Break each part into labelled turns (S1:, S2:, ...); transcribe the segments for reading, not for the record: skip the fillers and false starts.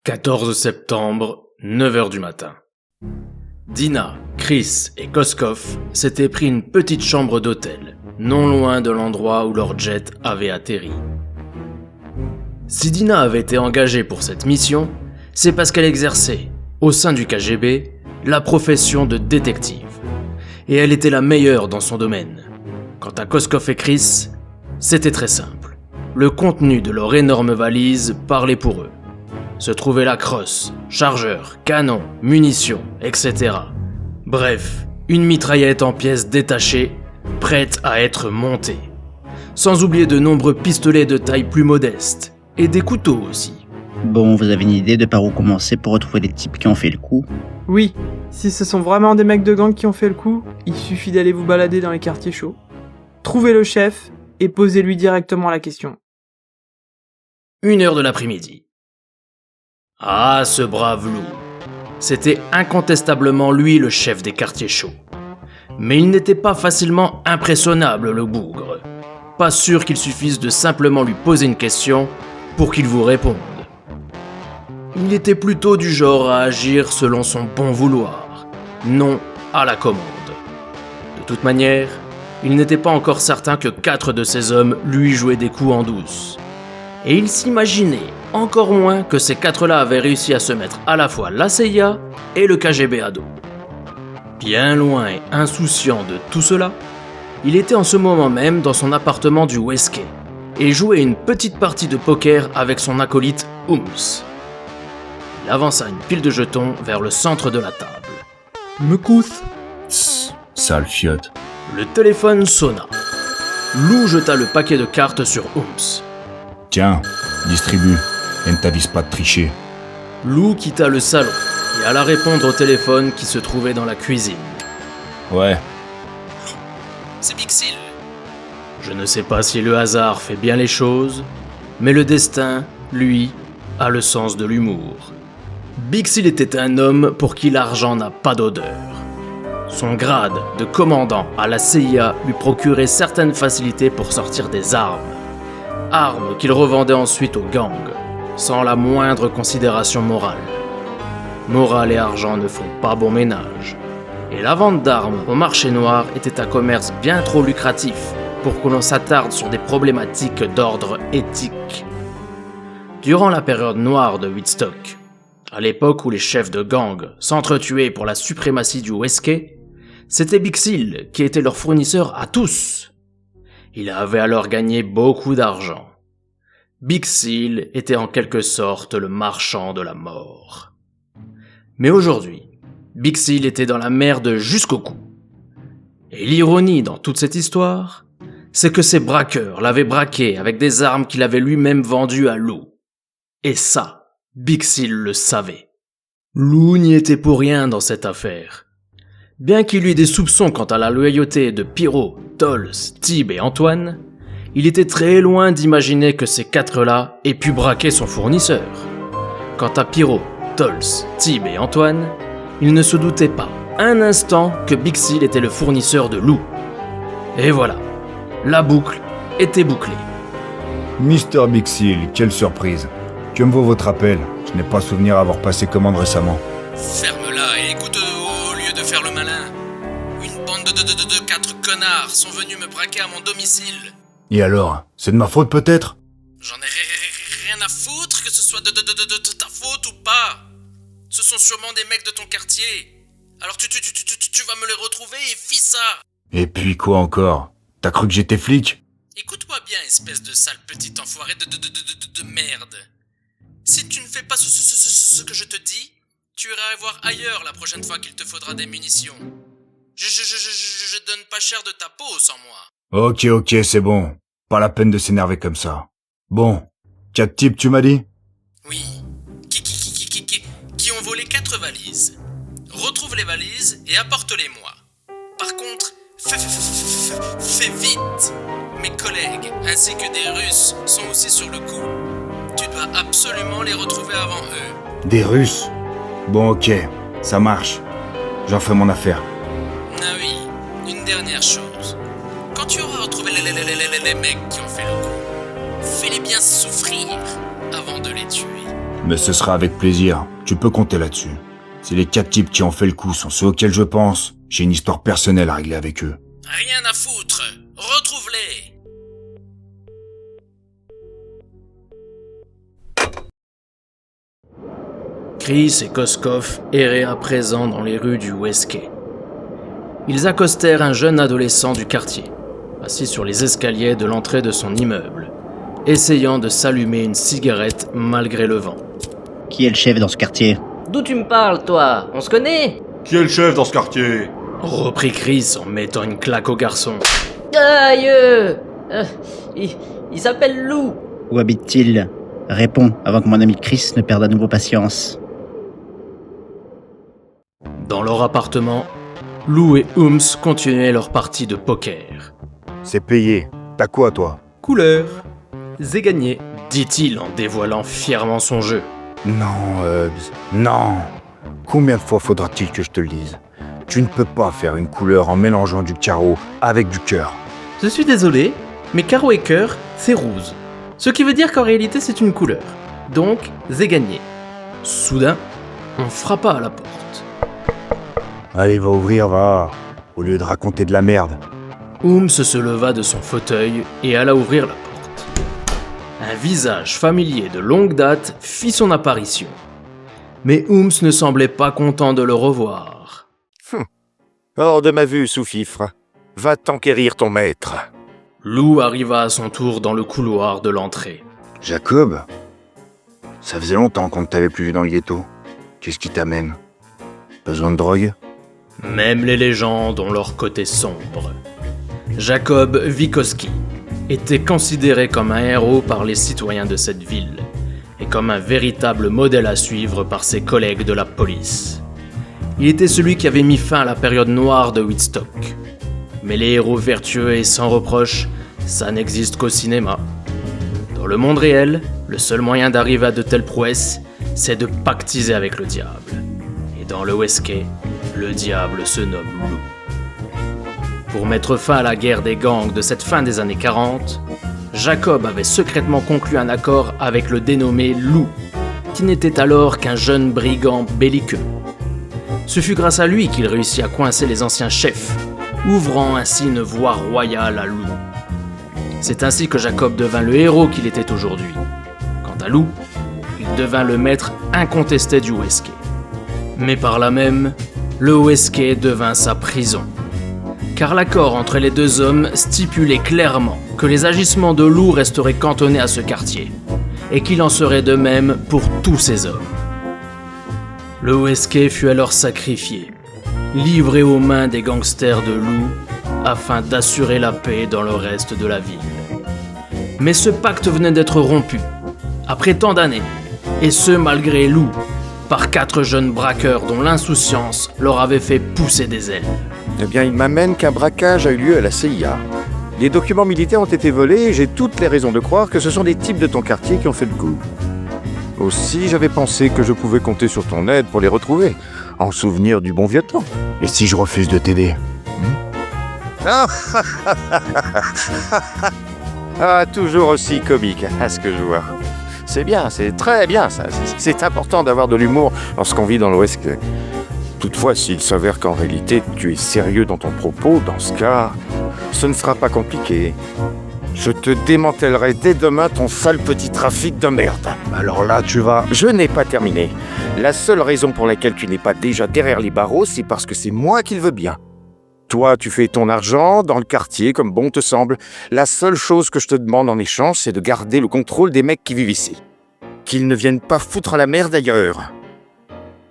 S1: 14 septembre, 9h du matin. Dina, Chris et Koskov s'étaient pris une petite chambre d'hôtel, non loin de l'endroit où leur jet avait atterri. Si Dina avait été engagée pour cette mission, c'est parce qu'elle exerçait, au sein du KGB, la profession de détective. Et elle était la meilleure dans son domaine. Quant à Koskov et Chris, c'était très simple. Le contenu de leur énorme valise parlait pour eux. Se trouvait la crosse, chargeur, canon, munitions, etc. Bref, une mitraillette en pièces détachées, prête à être montée. Sans oublier de nombreux pistolets de taille plus modeste, et des couteaux aussi.
S2: Bon, vous avez une idée de par où commencer pour retrouver les types qui ont fait le coup?
S3: Oui, si ce sont vraiment des mecs de gang qui ont fait le coup, il suffit d'aller vous balader dans les quartiers chauds. Trouvez le chef et posez-lui directement la question.
S1: 1h de l'après-midi. Ah, ce brave loup. C'était incontestablement lui le chef des quartiers chauds. Mais il n'était pas facilement impressionnable, le bougre. Pas sûr qu'il suffise de simplement lui poser une question pour qu'il vous réponde. Il était plutôt du genre à agir selon son bon vouloir, non à la commande. De toute manière, il n'était pas encore certain que 4 de ses hommes lui jouaient des coups en douce. Et il s'imaginait encore moins que ces 4-là avaient réussi à se mettre à la fois la CIA et le KGB à dos. Bien loin et insouciant de tout cela, il était en ce moment même dans son appartement du Westgate et jouait une petite partie de poker avec son acolyte Ooms. Il avança une pile de jetons vers le centre de la table.
S3: Mekouth.
S4: Tss, sale fiotte.
S1: Le téléphone sonna. Lou jeta le paquet de cartes sur Ooms.
S4: Tiens, distribue, et ne t'avise pas de tricher.
S1: Lou quitta le salon et alla répondre au téléphone qui se trouvait dans la cuisine.
S4: Ouais.
S1: C'est Bixil. Je ne sais pas si le hasard fait bien les choses, mais le destin, lui, a le sens de l'humour. Bixil était un homme pour qui l'argent n'a pas d'odeur. Son grade de commandant à la CIA lui procurait certaines facilités pour sortir des armes. Armes qu'il revendait ensuite aux gangs, sans la moindre considération morale. Morale et argent ne font pas bon ménage. Et la vente d'armes au marché noir était un commerce bien trop lucratif pour que l'on s'attarde sur des problématiques d'ordre éthique. Durant la période noire de Woodstock, à l'époque où les chefs de gang s'entretuaient pour la suprématie du Westgate, c'était Bixil qui était leur fournisseur à tous. Il avait alors gagné beaucoup d'argent. Bixil était en quelque sorte le marchand de la mort. Mais aujourd'hui, Bixil était dans la merde jusqu'au cou. Et l'ironie dans toute cette histoire, c'est que ses braqueurs l'avaient braqué avec des armes qu'il avait lui-même vendues à Lou. Et ça, Bixil le savait. Lou n'y était pour rien dans cette affaire. Bien qu'il eût des soupçons quant à la loyauté de Pyro, Tols, Tib et Antoine, il était très loin d'imaginer que ces 4-là aient pu braquer son fournisseur. Quant à Pyro, Tols, Tib et Antoine, il ne se doutait pas un instant que Bixil était le fournisseur de Lou. Et voilà, la boucle était bouclée.
S4: Mister Bixil, quelle surprise. Que me vaut votre appel? Je n'ai pas souvenir avoir passé commande récemment.
S1: Ferme-la et écoute au lieu de faire le malin. Une bande de 4 connards sont venus me braquer à mon domicile.
S4: Et alors? C'est de ma faute peut-être?
S1: J'en ai rien à foutre que ce soit de ta faute ou pas. Ce sont sûrement des mecs de ton quartier. Alors tu vas me les retrouver et fis ça.
S4: Et puis quoi encore? T'as cru que j'étais flic?
S1: Écoute-moi bien, espèce de sale petit enfoiré de merde. Si tu ne fais pas ce que je te dis, tu iras voir ailleurs la prochaine fois qu'il te faudra des munitions. Je donne pas cher de ta peau sans moi.
S4: Ok, c'est bon. Pas la peine de s'énerver comme ça. Bon, 4 types tu m'as dit?
S1: Oui. Qui ont volé 4 valises. Retrouve les valises et apporte-les-moi. Par contre, fais vite. Mes collègues ainsi que des Russes sont aussi sur le coup. Tu dois absolument les retrouver avant eux.
S4: Des Russes? Bon ok, ça marche. J'en fais mon affaire.
S1: Ah oui, une dernière chose. Quand tu auras retrouvé les mecs qui ont fait le coup, fais-les bien souffrir avant de les tuer.
S4: Mais ce sera avec plaisir. Tu peux compter là-dessus. Si les 4 types qui ont fait le coup sont ceux auxquels je pense, j'ai une histoire personnelle à régler avec eux.
S1: Rien à foutre. Retrouve-les. Chris et Koskov erraient à présent dans les rues du Westquay. Ils accostèrent un jeune adolescent du quartier, assis sur les escaliers de l'entrée de son immeuble, essayant de s'allumer une cigarette malgré le vent.
S2: Qui est le chef dans ce quartier?
S5: D'où tu me parles, toi? On se connaît?
S6: Qui est le chef dans ce quartier?
S1: Reprit Chris en mettant une claque au garçon.
S5: Aïe! Il s'appelle Lou.
S2: Où habite-t-il? Réponds, avant que mon ami Chris ne perde à nouveau patience.
S1: Dans leur appartement, Lou et Ooms continuaient leur partie de poker.
S4: C'est payé. T'as quoi, toi?
S3: Couleur. J'ai gagné.
S1: Dit-il en dévoilant fièrement son jeu.
S4: Non, non. Combien de fois faudra-t-il que je te le dise? Tu ne peux pas faire une couleur en mélangeant du carreau avec du cœur.
S3: Je suis désolé, mais carreau et cœur, c'est rouge. Ce qui veut dire qu'en réalité, c'est une couleur. Donc, j'ai gagné.
S1: Soudain, on frappa à la porte.
S4: Allez, va ouvrir, va. Au lieu de raconter de la merde.
S1: Ooms se leva de son fauteuil et alla ouvrir la porte. Un visage familier de longue date fit son apparition. Mais Ooms ne semblait pas content de le revoir.
S7: Hors de ma vue, sous-fifre. Va t'enquérir ton maître.
S1: Lou arriva à son tour dans le couloir de l'entrée.
S4: Jacob? Ça faisait longtemps qu'on ne t'avait plus vu dans le ghetto. Qu'est-ce qui t'amène? Besoin de drogue?
S1: Même les légendes ont leur côté sombre. Jacob Wikoski était considéré comme un héros par les citoyens de cette ville et comme un véritable modèle à suivre par ses collègues de la police. Il était celui qui avait mis fin à la période noire de Woodstock. Mais les héros vertueux et sans reproche, ça n'existe qu'au cinéma. Dans le monde réel, le seul moyen d'arriver à de telles prouesses, c'est de pactiser avec le diable. Et dans le Westquay, le diable se nomme Lou. Pour mettre fin à la guerre des gangs de cette fin des années 40, Jacob avait secrètement conclu un accord avec le dénommé Lou, qui n'était alors qu'un jeune brigand belliqueux. Ce fut grâce à lui qu'il réussit à coincer les anciens chefs, ouvrant ainsi une voie royale à Lou. C'est ainsi que Jacob devint le héros qu'il était aujourd'hui. Quant à Lou, il devint le maître incontesté du Westquay. Mais par là même, le Westquay devint sa prison. Car l'accord entre les deux hommes stipulait clairement que les agissements de Lou resteraient cantonnés à ce quartier, et qu'il en serait de même pour tous ces hommes. Le Westquay fut alors sacrifié, livré aux mains des gangsters de Lou, afin d'assurer la paix dans le reste de la ville. Mais ce pacte venait d'être rompu, après tant d'années, et ce malgré Lou, par 4 jeunes braqueurs dont l'insouciance leur avait fait pousser des ailes.
S7: Eh bien, il m'amène qu'un braquage a eu lieu à la CIA. Les documents militaires ont été volés et j'ai toutes les raisons de croire que ce sont des types de ton quartier qui ont fait le coup. Aussi, j'avais pensé que je pouvais compter sur ton aide pour les retrouver, en souvenir du bon vieux temps.
S4: Et si je refuse de t'aider?
S7: Ah, toujours aussi comique, à ce que je vois. C'est bien, c'est très bien, ça. C'est important d'avoir de l'humour lorsqu'on vit dans l'Ouest. Toutefois, s'il s'avère qu'en réalité, tu es sérieux dans ton propos, dans ce cas, ce ne sera pas compliqué. Je te démantèlerai dès demain ton sale petit trafic de merde.
S4: Alors là, tu vas...
S7: Je n'ai pas terminé. La seule raison pour laquelle tu n'es pas déjà derrière les barreaux, c'est parce que c'est moi qui le veux bien. Toi, tu fais ton argent dans le quartier comme bon te semble. La seule chose que je te demande en échange, c'est de garder le contrôle des mecs qui vivent ici. Qu'ils ne viennent pas foutre la merde ailleurs.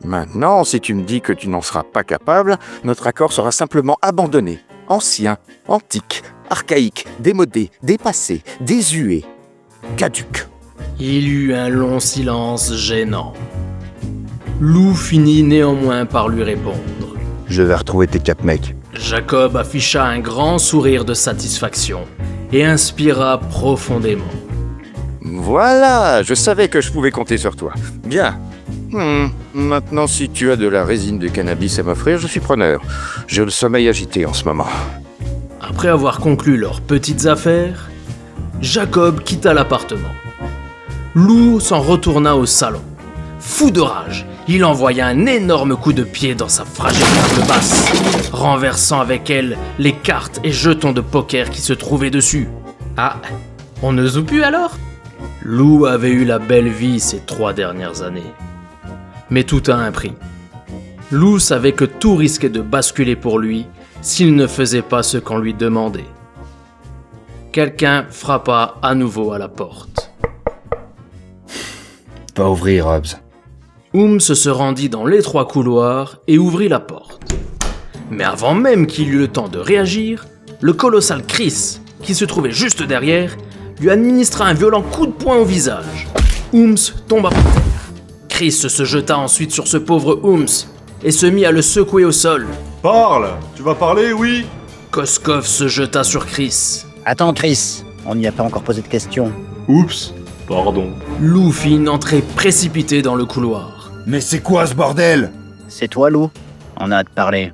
S7: Maintenant, si tu me dis que tu n'en seras pas capable, notre accord sera simplement abandonné. Ancien, antique, archaïque, démodé, dépassé, désuet, caduc.
S1: Il y eut un long silence gênant. Lou finit néanmoins par lui répondre.
S4: Je vais retrouver tes 4 mecs.
S1: Jacob afficha un grand sourire de satisfaction et inspira profondément.
S7: Voilà, je savais que je pouvais compter sur toi. Bien. Maintenant, si tu as de la résine de cannabis à m'offrir, je suis preneur. J'ai le sommeil agité en ce moment.
S1: Après avoir conclu leurs petites affaires, Jacob quitta l'appartement. Lou s'en retourna au salon, Fou de rage, il envoya un énorme coup de pied dans sa fragile table basse, renversant avec elle les cartes et jetons de poker qui se trouvaient dessus. Ah, on ne joue plus alors ? Lou avait eu la belle vie ces 3 dernières années. Mais tout a un prix. Lou savait que tout risquait de basculer pour lui s'il ne faisait pas ce qu'on lui demandait. Quelqu'un frappa à nouveau à la porte.
S4: Va ouvrir, Hobbs.
S1: Ooms se rendit dans l'étroit couloir et ouvrit la porte. Mais avant même qu'il eût le temps de réagir, le colossal Chris, qui se trouvait juste derrière, lui administra un violent coup de poing au visage. Ooms tomba par terre. Chris se jeta ensuite sur ce pauvre Ooms et se mit à le secouer au sol.
S6: Parle! Tu vas parler, oui?
S1: Koskov se jeta sur Chris.
S2: Attends, Chris, on n'y a pas encore posé de questions.
S6: Oups, pardon.
S1: Lou fit une entrée précipitée dans le couloir.
S4: Mais c'est quoi ce bordel?
S2: C'est toi, Lou? On a hâte de parler.